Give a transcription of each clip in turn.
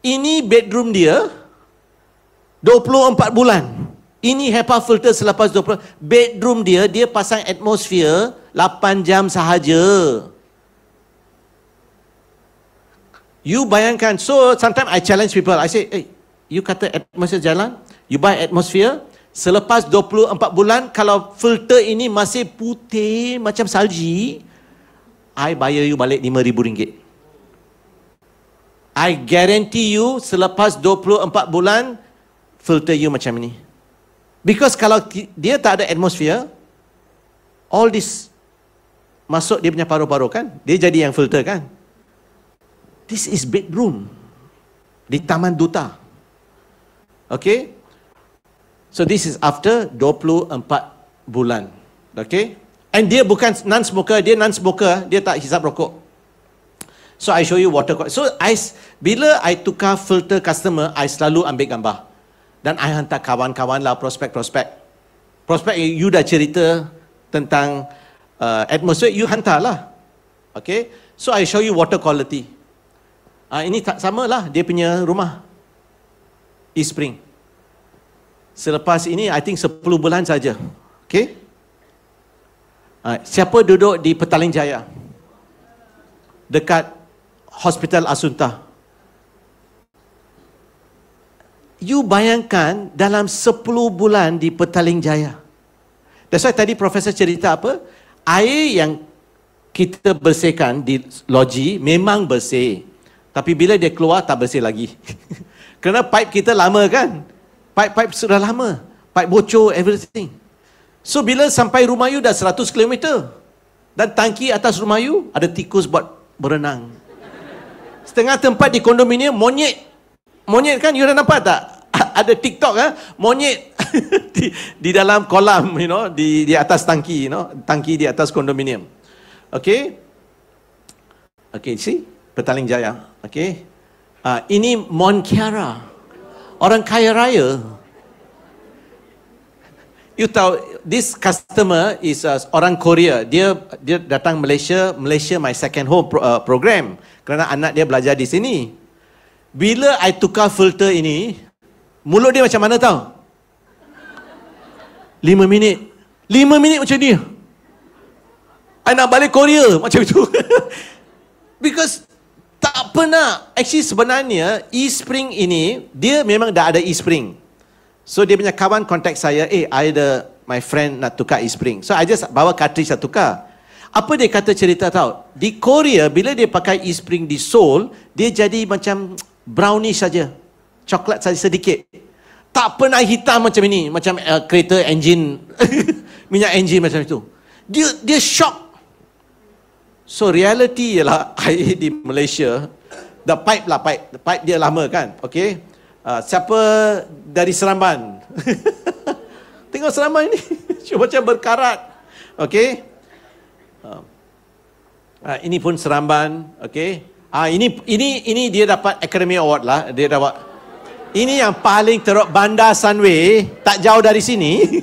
Ini bedroom dia 24 bulan. Ini HEPA filter selepas 20. Bedroom dia pasang atmosphere 8 jam sahaja. You bayangkan. So sometimes I challenge people. I say, hey, you kata atmosphere jalan, you buy atmosphere, selepas 24 bulan kalau filter ini masih putih macam salji, I bayar you balik RM5,000. I guarantee you selepas 24 bulan filter you macam ini. Because kalau dia tak ada atmosphere, all this masuk dia punya paru-paru kan, dia jadi yang filter kan. This is bedroom di Taman Duta. Okay. So this is after 24 bulan. Okay. And dia bukan non-smoker, dia non-smoker, dia tak hisap rokok. So I show you water. So bila I tukar filter customer, I selalu ambil gambar. Dan I hantar kawan-kawan lah, prospek-prospek. Prospek you dah cerita tentang atmosphere, you hantar lah. Okay. So I show you water quality. Ini tak sama lah dia punya rumah. East Spring. Selepas ini, I think 10 bulan saja. Okay. Siapa duduk di Petaling Jaya? Dekat Hospital Asunta. You bayangkan dalam 10 bulan di Petaling Jaya. That's why tadi Profesor cerita apa? Air yang kita bersihkan di loji memang bersih. Tapi bila dia keluar tak bersih lagi. Kerana pipe kita lama kan? Pipe sudah lama. Pipe bocor, everything. So bila sampai rumah you dah 100 km. Dan tangki atas rumah you ada tikus buat berenang. Setengah tempat di kondominium monyet. Monyet kan, you dah nampak tak? Ada TikTok kan? Monyet di dalam kolam, you know, di atas tangki, you know, tangki di atas kondominium. Okay? Okay, see? Petaling Jaya. Okay? Ini Mont Kiara. Orang kaya raya. You tahu, this customer is orang Korea. Dia datang Malaysia my second home program. Kerana anak dia belajar di sini. Bila I tukar filter ini, mulut dia macam mana tahu? 5 minit. 5 minit macam ni. I nak balik Korea macam itu. Because tak pernah. Actually sebenarnya East Spring ini, dia memang dah ada East Spring. So dia punya kawan kontak saya, I ada my friend nak tukar East Spring. So I just bawa cartridge nak tukar. Apa dia kata cerita tahu? Di Korea bila dia pakai East Spring di Seoul, dia jadi macam brownish saja. Coklat saja sedikit. Tak pernah hitam macam ini, macam kereta engine minyak engine macam itu. Dia shock. So reality ialah air di Malaysia, the pipe dia lama kan, okay. Siapa dari Seremban? Tengok Seremban ini, macam berkarat, okay. Ini pun Seremban, okay. Ini dia dapat Academy Award lah, dia dapat. Ini yang paling teruk, Bandar Sunway, tak jauh dari sini,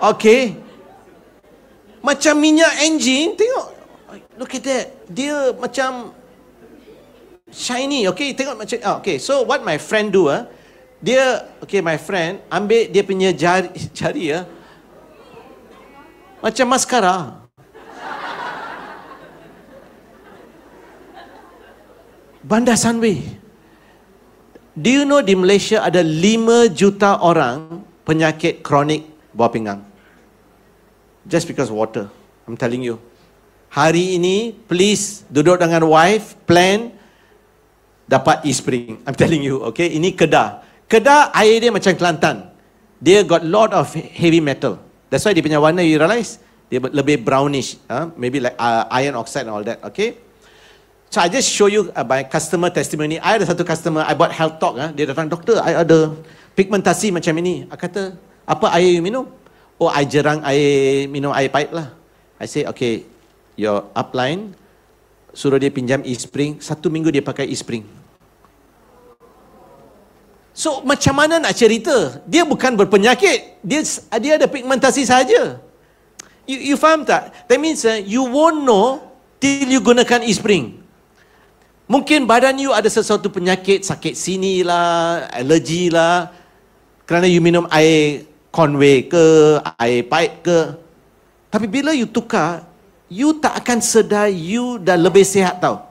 okay. Macam minyak engine, tengok. Look at that. Dia macam shiny. Okay, tengok macam. Okay, so what my friend do, dia, okay, my friend ambil dia punya jari macam maskara. Bandar Sunway. Do you know di Malaysia ada 5 juta orang penyakit kronik bawah pinggang? Just because of water. I'm telling you. Hari ini, please duduk dengan wife, plan, dapat East Spring. I'm telling you, okay. Ini Kedah. Kedah air dia macam Kelantan. Dia got lot of heavy metal. That's why dia punya warna, you realize, dia lebih brownish. Maybe like iron oxide and all that, okay. So I just show you by customer testimony. I ada satu customer, I buat health talk. Dia datang, doktor, I ada pigmentasi macam ini. I kata, apa air you minum? Oh, I jarang air, minum air pipe lah. I say, okay, your upline, suruh dia pinjam East Spring, 1 minggu dia pakai East Spring. So macam mana nak cerita? Dia bukan berpenyakit, dia ada pigmentasi saja. You faham tak? That means you won't know till you gunakan East Spring. Mungkin badan you ada sesuatu penyakit, sakit sini lah, alergi lah, kerana you minum air Conway ke, air pipe ke. Tapi bila you tukar, you tak akan sedar you dah lebih sihat tau.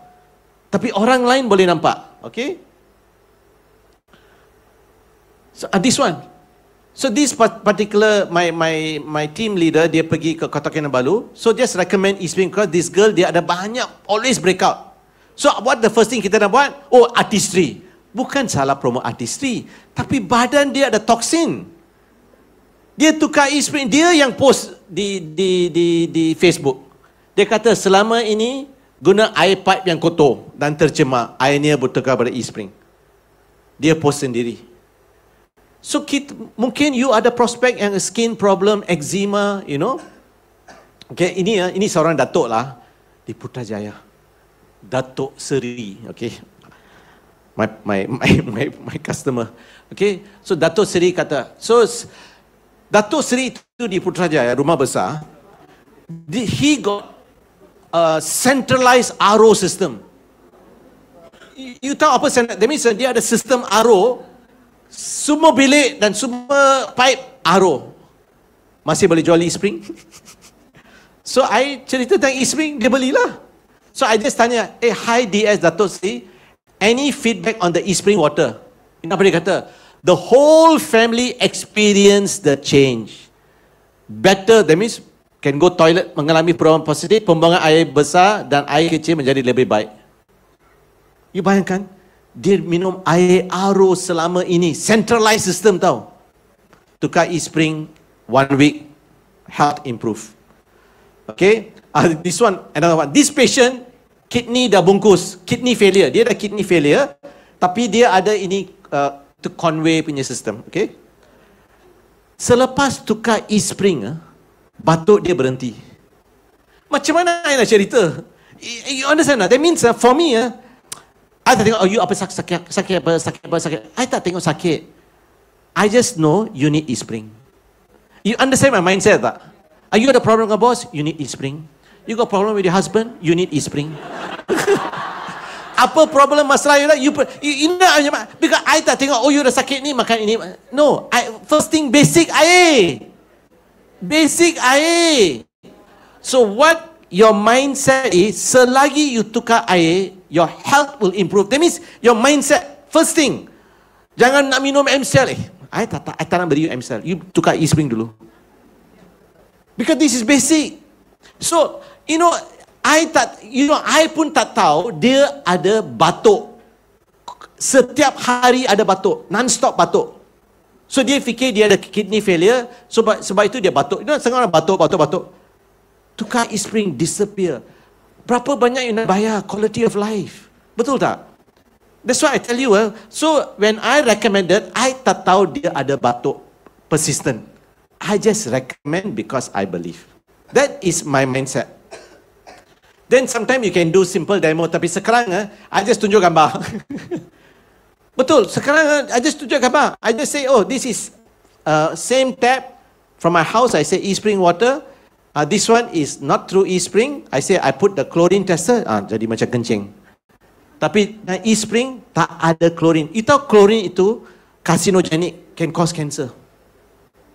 Tapi orang lain boleh nampak. Okay? So, this one. So this particular, my team leader, dia pergi ke Kota Kinabalu. So just recommend E-Spring because this girl, dia ada banyak, always breakout. So what the first thing kita nak buat? Oh, artistry. Bukan salah promote artistry. Tapi badan dia ada toksin. Dia tukar E-Spring, dia yang post di Facebook. Dia kata selama ini, guna air pipe yang kotor dan tercemar. Airnya bertukar pada E-Spring. Dia post sendiri. So mungkin you ada prospek yang skin problem, eczema, you know. Okay, ini seorang datuk lah di Putrajaya. Datuk Seri, okay. My customer. Okay, so Datuk Seri kata, so Datuk Seri itu di Putrajaya, rumah besar. He got a centralized RO system. You tahu apa that means dia ada sistem RO. Semua bilik dan semua pipe RO. Masih boleh jual E-Spring? So I cerita tentang E-Spring, dia belilah. So I just tanya, hi DS Datuk Seri, any feedback on the E-Spring water? Apa dia kata? The whole family experience the change. Better, that means can go toilet, mengalami perubahan positif, pembuangan air besar dan air kecil menjadi lebih baik. You bayangkan, dia minum air RO selama ini, centralized system tau. Tukar E-Spring, 1 week, health improve. Okay, this one, another one. This patient, kidney dah bungkus, kidney failure. Dia dah kidney failure, tapi dia ada ini to Conway punya system. Okay, selepas tukar E-Spring, batuk dia berhenti. Macam mana I nak cerita? You understand? That means for me, I tak tengok, oh you apa sakit. I tak tengok sakit. I just know you need E-Spring. You understand my mindset tak? Are you got a problem with a boss? You need E-Spring. You got a problem with your husband? You need E-Spring. Apa problem masalah you nak? Because I tak tengok, oh you dah sakit ni, makan ini. No, first thing basic air. Basic air. So what your mindset is, selagi you tukar air, your health will improve. That means your mindset, first thing, jangan nak minum MCL. I tak nak beri you MCL. You tukar E-Spring dulu. Because this is basic. So, I pun tak tahu dia ada batuk. Setiap hari ada batuk, non-stop batuk. So dia fikir dia ada kidney failure, sebab itu dia batuk. Setengah orang batuk. Tukar E-Spring, disappear. Berapa banyak yang nak bayar quality of life? Betul tak? That's why I tell you, so when I recommended, I tak tahu dia ada batuk persistent. I just recommend because I believe. That is my mindset. Then sometimes you can do simple demo, tapi sekarang I just tunjuk gambar. Betul, sekarang I just tunjuk gambar. I just say, oh, this is same tap from my house. I say E-Spring water. This one is not through E-Spring. I say I put the chlorine tester. Jadi macam kencing. Tapi E-Spring tak ada chlorine. You tahu chlorine itu carcinogenic, can cause cancer.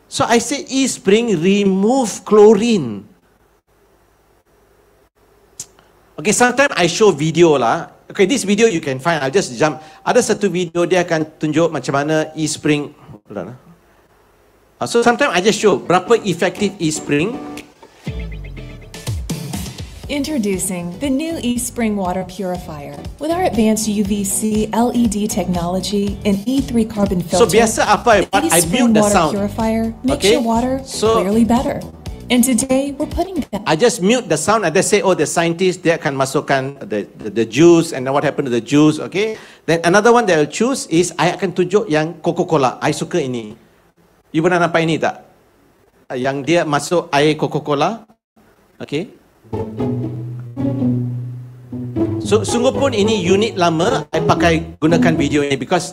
So I say E-Spring remove chlorine. Okay, sometimes I show video lah. Okay, this video you can find. I'll just jump. Ada satu video dia akan tunjuk macam mana E-Spring. So sometimes I just show berapa effective E-Spring. Introducing the new E-Spring Water Purifier. With our advanced UVC LED technology and E3 carbon filter, so biasa apa the I mute the water sound. purifier makes Okay? your water So- clearly better. And today we're putting that. I just mute the sound and they say, oh, the scientist, dia akan masukkan the juice and then what happened to the juice, okay? Then another one that I'll choose is, I akan tunjuk yang Coca-Cola. I suka ini. You pernah nampak ini tak? Yang dia masuk air Coca-Cola. Okay? So, sungguh pun ini unit lama, I pakai gunakan video ini because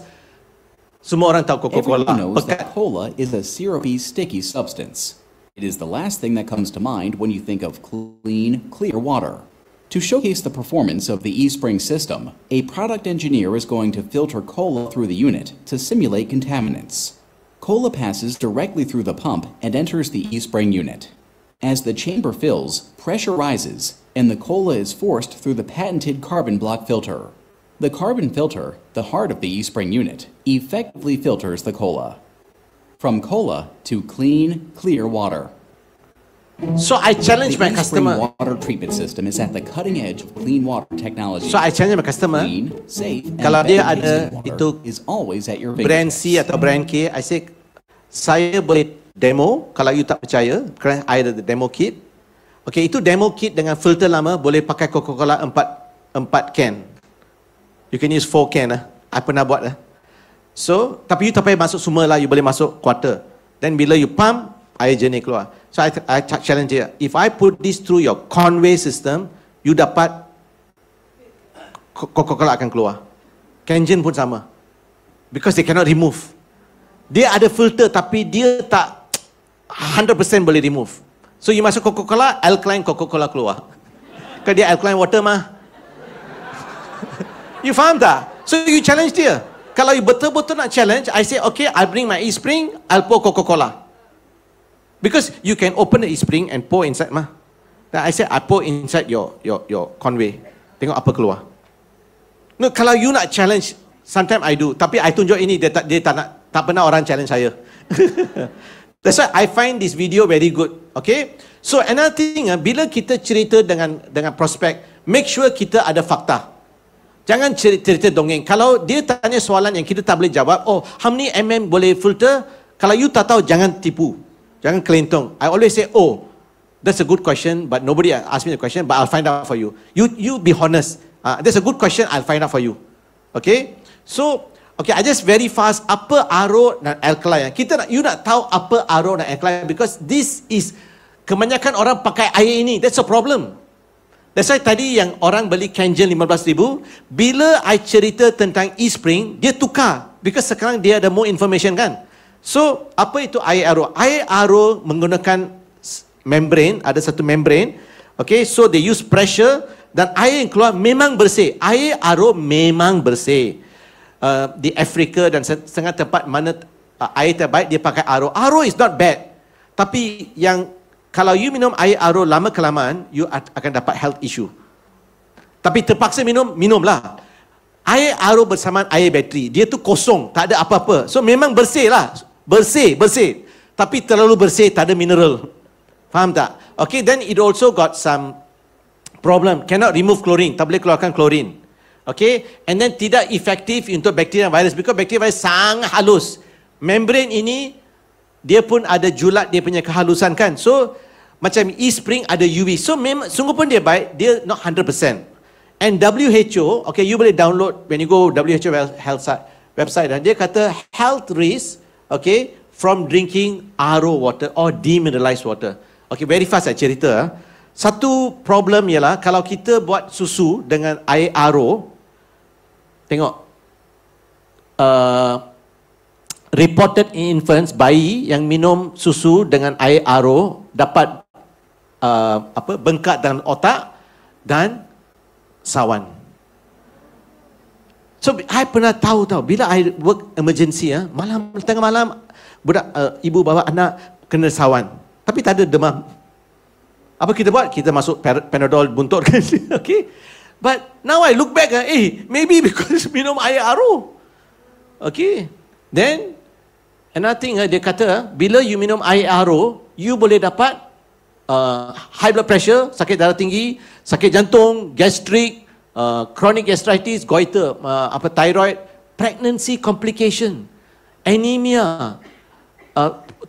semua orang tahu Coca-Cola. Everyone knows that Pekat. cola is a syrupy, sticky substance. It is the last thing that comes to mind when you think of clean, clear water. To showcase the performance of the eSpring system, a product engineer is going to filter cola through the unit to simulate contaminants. Cola passes directly through the pump and enters the eSpring unit. As the chamber fills, pressure rises, and the cola is forced through the patented carbon block filter. The carbon filter, the heart of the eSpring unit, effectively filters the cola. From cola to clean, clear water. So I challenge The my customer. eSpring water treatment system is at the cutting edge of clean water technology. So I challenge my customer. Clean, safe, and Kalau dia better ada tasting water itu is always at your brand fingertips. C atau brand K, I say, saya boleh demo. Kalau you tak percaya, kerana I ada demo kit. Okay, itu demo kit dengan filter lama, boleh pakai Coca-Cola 4 can. You can use 4 can lah. I pernah buat lah. So, tapi you tak payah masuk semua lah, you boleh masuk quarter. Then bila you pump, air jernih keluar. So I challenge dia. If I put this through your Conway system, you dapat Coca-Cola akan keluar. Kengen pun sama. Because they cannot remove. Dia ada filter tapi dia tak 100% boleh remove. So you masuk Coca-Cola, alkaline Coca-Cola keluar. Kan dia alkaline water mah. You faham tak? So you challenge dia. Kalau you betul-betul nak challenge, I say, okay, I'll bring my eSpring, I'll pour Coca-Cola. Because you can open the eSpring and pour inside mah. Then I say, I pour inside your Conway. Tengok apa keluar. No, kalau you nak challenge, sometimes I do. Tapi I tunjuk ini, dia tak pernah orang challenge saya. That's why I find this video very good. Okay? So another thing, bila kita cerita dengan prospek, make sure kita ada fakta. Jangan cerita dongeng. Kalau dia tanya soalan yang kita tak boleh jawab, oh, how many mm boleh filter? Kalau you tak tahu, jangan tipu. Jangan kelentong. I always say, oh, that's a good question, but nobody asked me the question, but I'll find out for you. You be honest. That's a good question, I'll find out for you. Okay? So, okay, I just very fast, apa RO dan alkaline. You nak tahu apa RO dan alkaline, because this is, kebanyakan orang pakai air ini. That's a problem. That's why tadi yang orang beli Kengen 15,000, bila I cerita tentang eSpring, dia tukar. Because sekarang dia ada more information kan. So, apa itu air RO? Air RO menggunakan membrane, ada satu membrane. Okay, so they use pressure dan air yang keluar memang bersih. Air RO memang bersih. Di Afrika dan setengah tempat mana air terbaik, dia pakai RO. RO is not bad. Tapi yang kalau you minum air RO lama kelamaan, you akan dapat health issue. Tapi terpaksa minumlah. Air RO bersamaan air bateri. Dia tu kosong, tak ada apa-apa. So memang bersih lah. Bersih. Tapi terlalu bersih, tak ada mineral. Faham tak? Okay, then it also got some problem. Cannot remove chlorine. Tak boleh keluarkan chlorine. Okay, and then tidak efektif untuk bakteria virus. Because bakteria virus sangat halus. Membrane ini, dia pun ada julat dia punya kehalusan kan. So, macam eSpring ada UV. So, memang sungguh pun dia baik. Dia not 100%. And WHO, okay, you boleh download when you go WHO health website. Dia kata health risk, okay, from drinking RO water or demineralized water. Okay, very fast saya cerita. Satu problem ialah kalau kita buat susu dengan air RO, tengok, reported infants, bayi yang minum susu dengan air RO dapat bengkak dalam otak dan sawan. So, I pernah tahu bila I work emergency, tengah malam, budak ibu bawa anak kena sawan. Tapi tak ada demam. Apa kita buat? Kita masuk Panadol buntut kan. Okay? But now I look back, maybe because minum air RO. Okay? Then, another thing, dia kata, bila you minum air RO, you boleh dapat high blood pressure, sakit darah tinggi, sakit jantung, gastric, chronic gastritis, goiter, thyroid, pregnancy complication, anemia,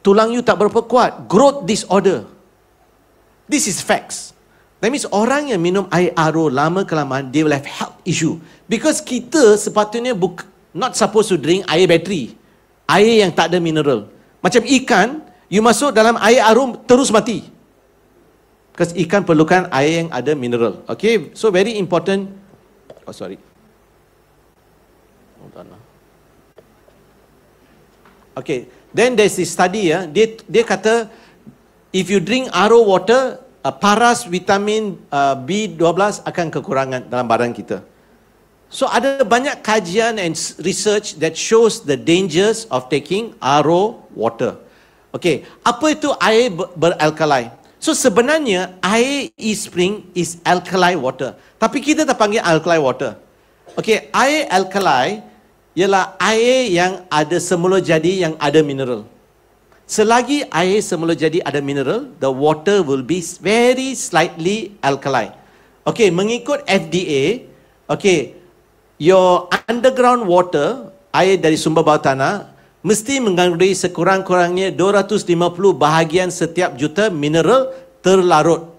tulang you tak berapa kuat, growth disorder. This is facts. That means orang yang minum air RO lama kelamaan, they will have health issue. Because kita sepatutnya not supposed to drink air bateri, air yang tak ada mineral. Macam ikan, you masuk dalam air RO terus mati. Because ikan perlukan air yang ada mineral. Okay, so very important. Oh, sorry. Hold on. Okay, then there's this study. Dia kata, if you drink RO water, paras vitamin B12 akan kekurangan dalam badan kita. So ada banyak kajian and research that shows the dangers of taking RO water. Okay, apa itu air beralkali? So sebenarnya air East Spring is alkali water. Tapi kita tak panggil alkali water. Okay, air alkali ialah air yang ada semula jadi yang ada mineral. Selagi air semula jadi ada mineral, the water will be very slightly alkali. Okay, mengikut FDA, okay, your underground water, air dari sumber bawah tanah, mesti mengandungi sekurang-kurangnya 250 bahagian setiap juta mineral terlarut.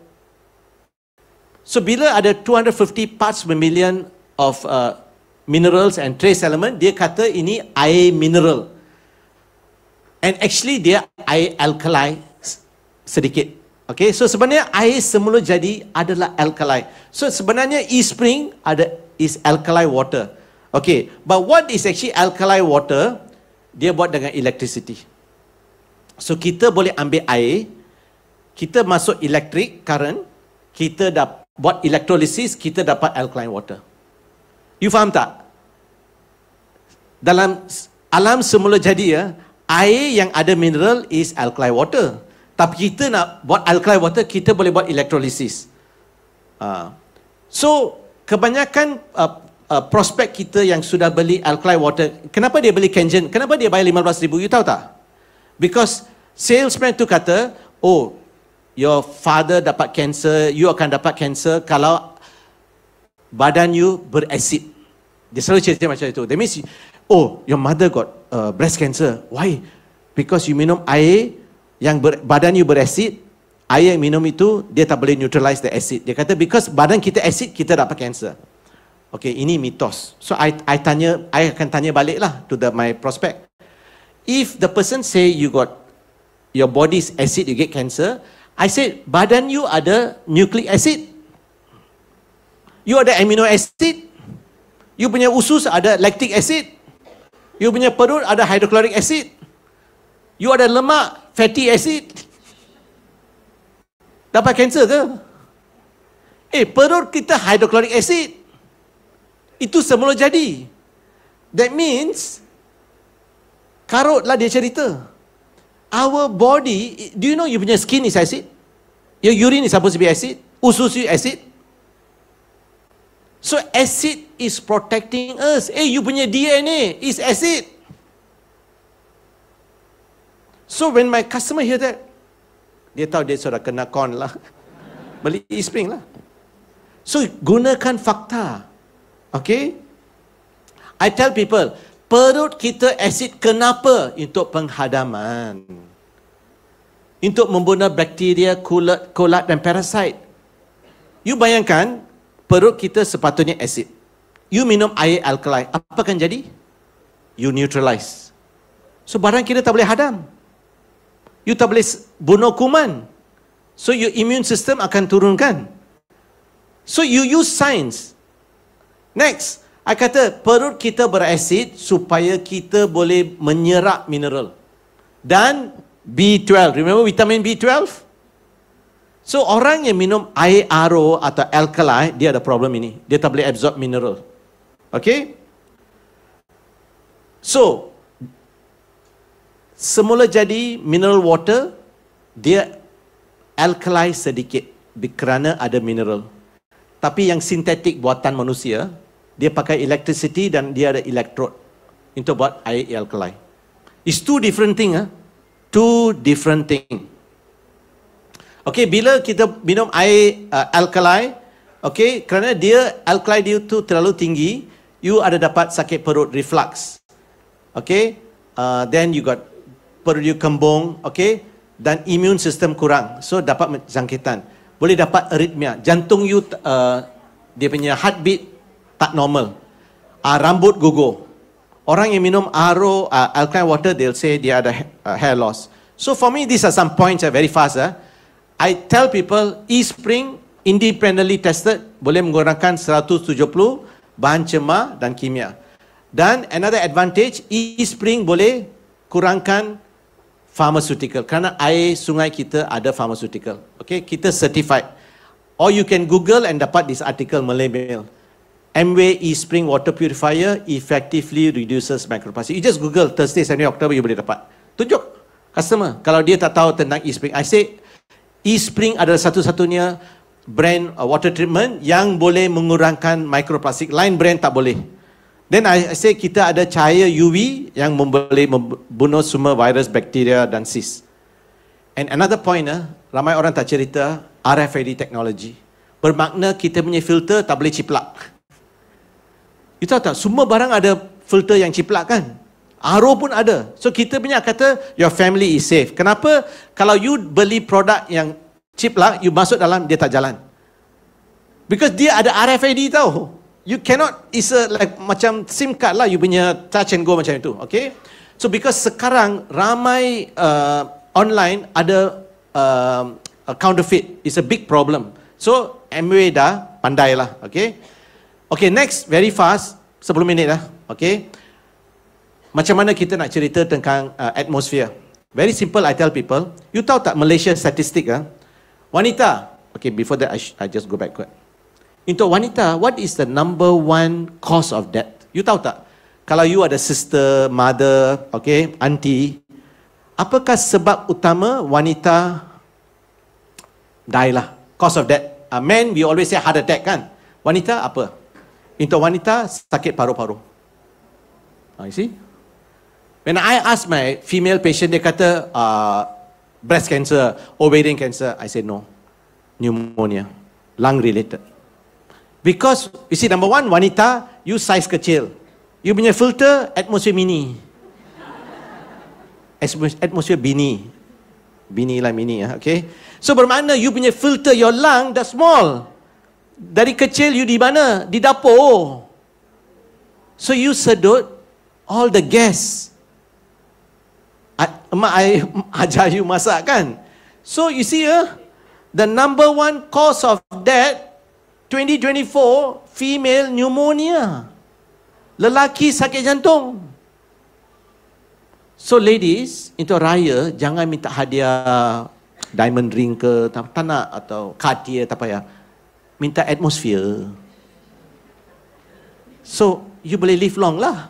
So bila ada 250 parts per million of minerals and trace element, dia kata ini air mineral. And actually dia air alkali sedikit. Okay, so sebenarnya air semula jadi adalah alkali. So sebenarnya East Spring is alkali water. Okay, but what is actually alkali water? Dia buat dengan electricity. So kita boleh ambil air, kita masuk electric current, kita buat electrolysis, kita dapat alkaline water. You faham tak? Dalam alam semula jadi ya, air yang ada mineral is alkaline water. Tapi kita nak buat alkaline water, kita boleh buat electrolysis. So kebanyakan prospek kita yang sudah beli alkaline water, kenapa dia beli Kengen? Kenapa dia bayar 15,000? You tahu tak? Because salesman tu kata, oh, your father dapat cancer, you akan dapat cancer kalau badan you berasid. Dia selalu cerita macam itu. That means, oh, your mother got breast cancer. Why? Because you minum air yang badan you berasid, air yang minum itu, dia tak boleh neutralize the acid. Dia kata, because badan kita acid, kita dapat cancer. Okay, ini mitos. So, I akan tanya balik lah to my prospect. If the person say you got, your body's acid, you get cancer, I said, badan you ada nucleic acid. You ada amino acid. You punya usus ada lactic acid. You punya perut ada hydrochloric acid. You ada lemak, fatty acid. Dapat cancer ke? Perut kita hydrochloric acid. Itu semula jadi. That means, karutlah dia cerita. Our body, do you know you punya skin is acid? Your urine is supposed to be acid. Usus you acid. So acid is protecting us. You punya DNA is acid. So when my customer hear that, dia tahu dia sudah kena con lah. Beli East Spring lah. So gunakan fakta. Okay? I tell people, perut kita acid kenapa? Untuk penghadaman. Untuk membunuh bakteria, kulat dan parasite. You bayangkan, perut kita sepatutnya acid. You minum air alkali, apa akan jadi? You neutralize. So badan kita tak boleh hadam. You tak boleh bunuh kuman. So your immune system akan turunkan. So you use science. Next, I kata perut kita berasid supaya kita boleh menyerap mineral. Dan B12, remember vitamin B12? So orang yang minum air RO atau alkali, dia ada problem ini. Dia tak boleh absorb mineral. Okay? So, semula jadi mineral water, dia alkali sedikit kerana ada mineral. Tapi yang sintetik buatan manusia, dia pakai electricity dan dia ada electrode untuk buat air alkali. It's two different thing. Two different thing. Okay, bila kita minum air alkali, okay, kerana dia alkali dia tu terlalu tinggi, you ada dapat sakit perut, reflux. Okay, then you got perut you kembung, okay, dan immune system kurang, so dapat jangkitan. Boleh dapat arrhythmia, jantung you dia punya heartbeat tak normal. Rambut gugur. Orang yang minum RO, alkaline water, they'll say dia ada hair loss. So for me, these are some points very fast. I tell people, East Spring independently tested, boleh menggunakan 170 bahan cemar dan kimia. Dan another advantage, East Spring boleh kurangkan pharmaceutical. Kerana air sungai kita ada pharmaceutical. Okay, kita certified. Or you can Google and dapat this article Malay Mail. Amway E-Spring Water Purifier effectively reduces microplastic. You just Google Thursday, Saturday, October, you boleh dapat. Tunjuk customer. Kalau dia tak tahu tentang E-Spring. I say E-Spring adalah satu-satunya brand water treatment yang boleh mengurangkan microplastic. Lain brand tak boleh. Then I say kita ada cahaya UV yang boleh membunuh semua virus, bakteria dan cyst. And another point, ramai orang tak cerita RFID technology. Bermakna kita punya filter tak boleh ciplak. You tahu tak, semua barang ada filter yang ciplak kan? RO pun ada. So kita punya kata your family is safe. Kenapa? Kalau you beli produk yang ciplak, you masuk dalam, dia tak jalan. Because dia ada RFID tahu. You cannot, it's like macam SIM card lah, you punya touch and go macam itu, okay? So because sekarang ramai online ada counterfeit, it's a big problem. So Amway dah pandai lah, okay? Okay, next, very fast, 10 minit lah, okay? Macam mana kita nak cerita tentang atmosphere? Very simple, I tell people, you tahu tak Malaysia statistik wanita, okay, before that I just go backward. Untuk wanita, what is the number one cause of death? You tahu tak? Kalau you ada sister, mother, okay, auntie, apakah sebab utama wanita die lah? Cause of death. Men, we always say heart attack kan? Wanita apa? Untuk wanita, sakit paru-paru. You see? When I ask my female patient, dia kata breast cancer, ovarian cancer. I say no. Pneumonia. Lung related. Because, you see, number one, wanita, you size kecil. You punya filter, atmosphere mini. Atmosphere bini. Bini lah mini, okay? So, bermakna you punya filter, your lung dah small. Dari kecil, you di mana? Di dapur. So, you sedut all the gas. Mak I ajar you masak kan? So, you see, the number one cause of death 2024, female pneumonia. Lelaki sakit jantung. So ladies, untuk raya, jangan minta hadiah diamond ring ke, tak nak, atau Cartier, tak payah. Minta atmosphere. So, you boleh live long lah.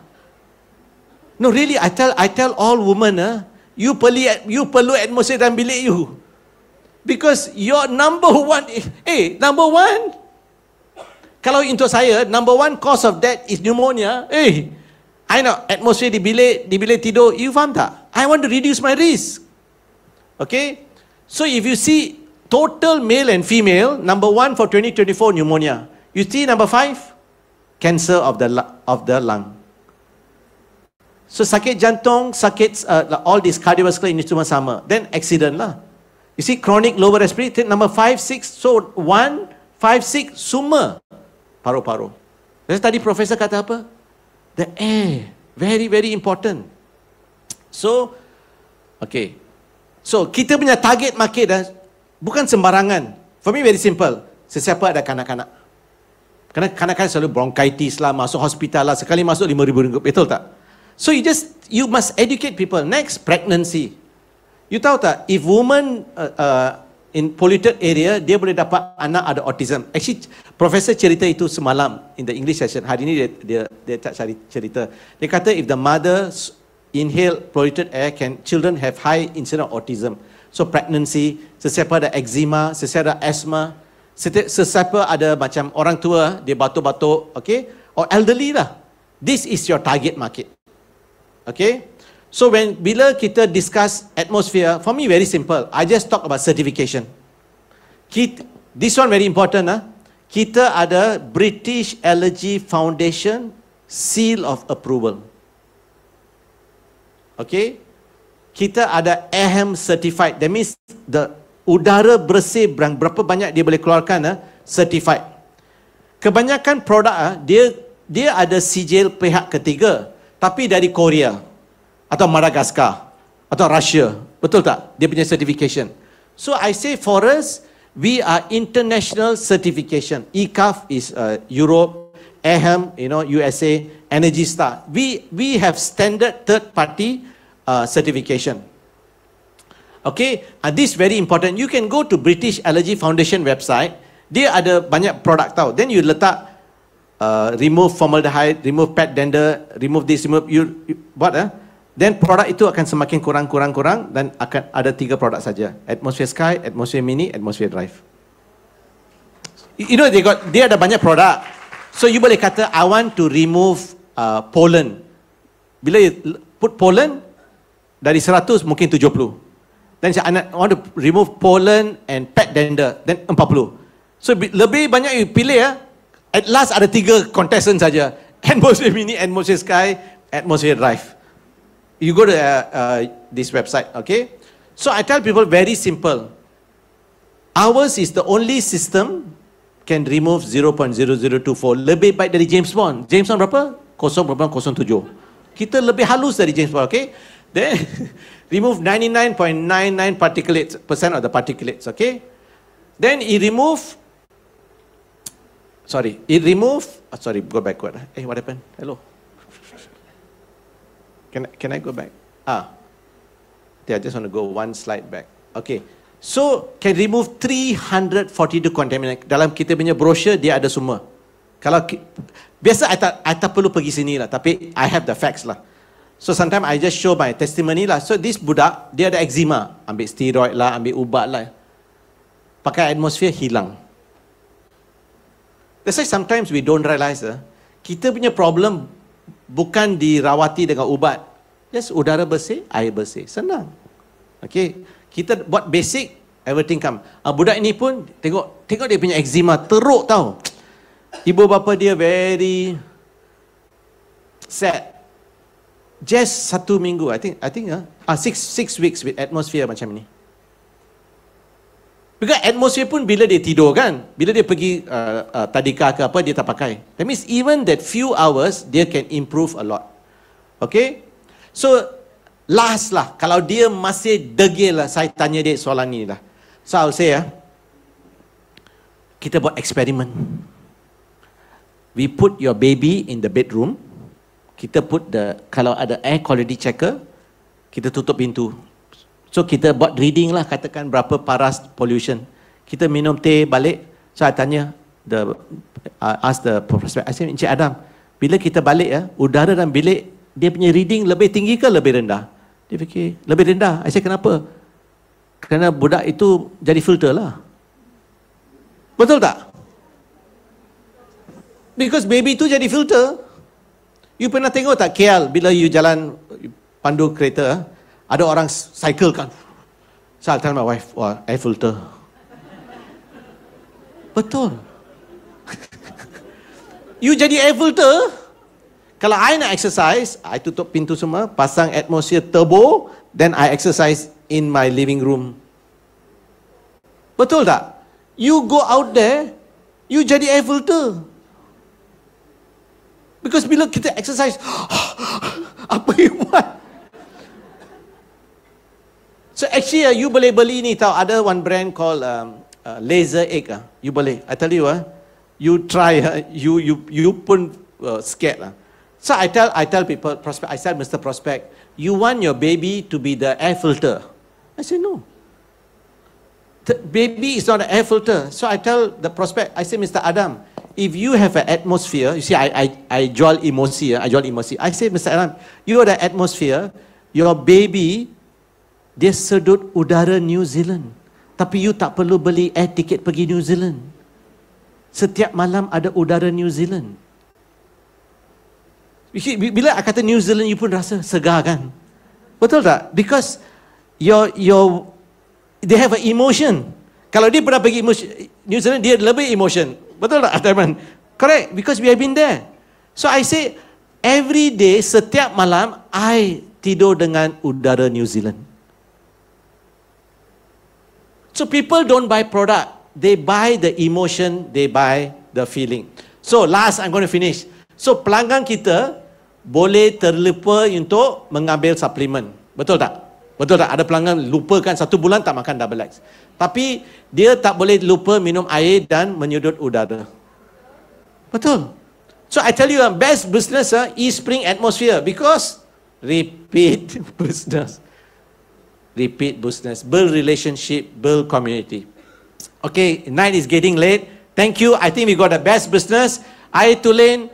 No, really, I tell all women, you perlu atmosphere dalam bilik you. Because your number one, number one, kalau untuk saya, number one cause of death is pneumonia. I know, atmosphere di bilik tidur, you faham tak? I want to reduce my risk. Okay? So if you see total male and female, number one for 2024, pneumonia. You see number 5, cancer of the lung. So sakit jantung, sakit, all these cardiovascular ini semua sama. Then accident lah. You see chronic lower respiratory, number 5, 6, so 1, 5, 6, semua. Paru-paru. Tadi profesor kata apa? The air. Very, very important. So, okay. So, kita punya target market bukan sembarangan. For me, very simple. Sesiapa ada kanak-kanak. Kerana kanak-kanak selalu bronchitis lah, masuk hospital lah, sekali masuk RM5,000. Betul tak? So, you must educate people. Next, pregnancy. You tahu tak? If woman in polluted area, dia boleh dapat anak ada autism. Actually, profesor cerita itu semalam in the English session. Hari ini dia tak cari cerita. Dia kata if the mother inhale polluted air, children have high incidence of autism. So pregnancy, sesiapa ada eczema, sesiapa ada asthma, sesiapa ada macam orang tua, dia batuk-batuk, okay? Or elderly lah. This is your target market. Okay? So bila kita discuss atmosphere, for me very simple. I just talk about certification. This one very important. Kita ada British Allergy Foundation seal of approval. Okay? Kita ada AHEM certified. That means the udara bersih berapa banyak dia boleh keluarkan certified. Kebanyakan produk dia ada sijil pihak ketiga, tapi dari Korea atau Madagascar, atau Russia. Betul tak? Dia punya certification. So I say for us, we are international certification. ECAF is Europe, AHEM, USA, Energy Star. We have standard third party certification. Okay, this very important. You can go to British Allergy Foundation website. Dia ada banyak produk tau. Then you letak remove formaldehyde, remove pet dander, remove this, remove you buat then produk itu akan semakin kurang dan akan ada 3 produk saja. Atmosphere Sky, Atmosphere Mini, Atmosphere Drive. You know dia ada banyak produk. So you boleh kata I want to remove pollen. Bila you put pollen dari 100 mungkin 70. Then I want to remove pollen and pet dander, then 40. So lebih banyak you pilih at last ada 3 contestant saja. Atmosphere Mini, Atmosphere Sky, Atmosphere Drive. You go to this website, okay? So I tell people very simple. Ours is the only system can remove 0.0024. Lebih baik dari James Bond. James Bond berapa? 0.07. Kita lebih halus dari James Bond, okay? Then remove 99.99% of the particulates, okay? Then go backward. What happened? Hello. Can I go back? I just want to go one slide back. Okay. So can remove 342 contaminants. Dalam kita punya brochure dia ada semua. Kalau biasa I tak perlu pergi sini lah, tapi I have the facts lah. So sometimes I just show my testimony lah. So this budak, dia ada eczema. Ambil steroid lah, ambil ubat lah. Pakai atmosphere, hilang. That's why sometimes we don't realize kita punya problem bukan dirawati dengan ubat. Just udara bersih, air bersih. Senang. Okay. Kita buat basic, everything come. Budak ini pun, tengok dia punya eczema, teruk tau. Ibu bapa dia very sad. Just 1 minggu, I think 6 weeks with atmosphere macam ni. Because atmosphere pun bila dia tidur kan, bila dia pergi tadika ke apa, dia tak pakai. That means even that few hours, dia can improve a lot. Okay? So, last lah, kalau dia masih degil lah, saya tanya dia soalan ni lah. So, I'll say kita buat eksperimen. We put your baby in the bedroom. Kita put kalau ada air quality checker, kita tutup pintu. So kita buat reading lah, katakan berapa paras pollution. Kita minum teh balik. So I tanya, ask the prospect, I say, Encik Adam, bila kita balik udara dalam bilik, dia punya reading lebih tinggi ke lebih rendah? Dia fikir, lebih rendah. I say, kenapa? Kerana budak itu jadi filter lah. Betul tak? Because baby itu jadi filter. You pernah tengok tak KL bila you jalan pandu kereta, ada orang cycle kan. So I'll tell my wife, wah, air filter. Betul. You jadi air filter. Kalau I nak exercise, I tutup pintu semua, pasang atmosphere turbo, then I exercise in my living room. Betul tak? You go out there, you jadi air filter. Because bila kita exercise, apa you buat? So actually, you boleh beli ni tau. Ada one brand called Laser Egg. You boleh. I tell you, you try. You pun scared. So I tell people, prospect. I said, Mr. Prospect, you want your baby to be the air filter? I say no. The baby is not an air filter. So I tell the prospect. I say, Mr. Adam, if you have an atmosphere, you see, I jual emosi. I say, Mr. Adam, you are the atmosphere. Your baby, dia sedut udara New Zealand. Tapi you tak perlu beli air tiket pergi New Zealand. Setiap malam ada udara New Zealand. Bila I kata New Zealand, you pun rasa segar kan? Betul tak? Because they have an emotion. Kalau dia pernah pergi New Zealand, dia lebih emotion. Betul tak, Atman? Correct, because we have been there. So I say, every day, setiap malam, I tidur dengan udara New Zealand. So people don't buy product. They buy the emotion, they buy the feeling. So last, I'm going to finish. So pelanggan kita boleh terlupa untuk mengambil suplemen. Betul tak? Betul tak? Ada pelanggan lupakan 1 bulan tak makan Double X. Tapi dia tak boleh lupa minum air dan menyedut udara. Betul. So I tell you, best business East Spring Atmosphere because repeat business. repeat business, build relationship, build community. Okay, night is getting late. Thank you. I think we got the best business. Air Tulen,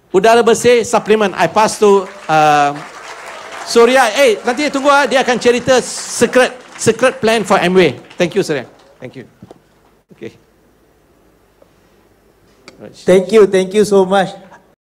udara bersih, supplement. I pass to Surya. Nanti tunggu dia akan cerita secret plan for Amway. Thank you, Surya. Thank you. Okay. Thank you so much.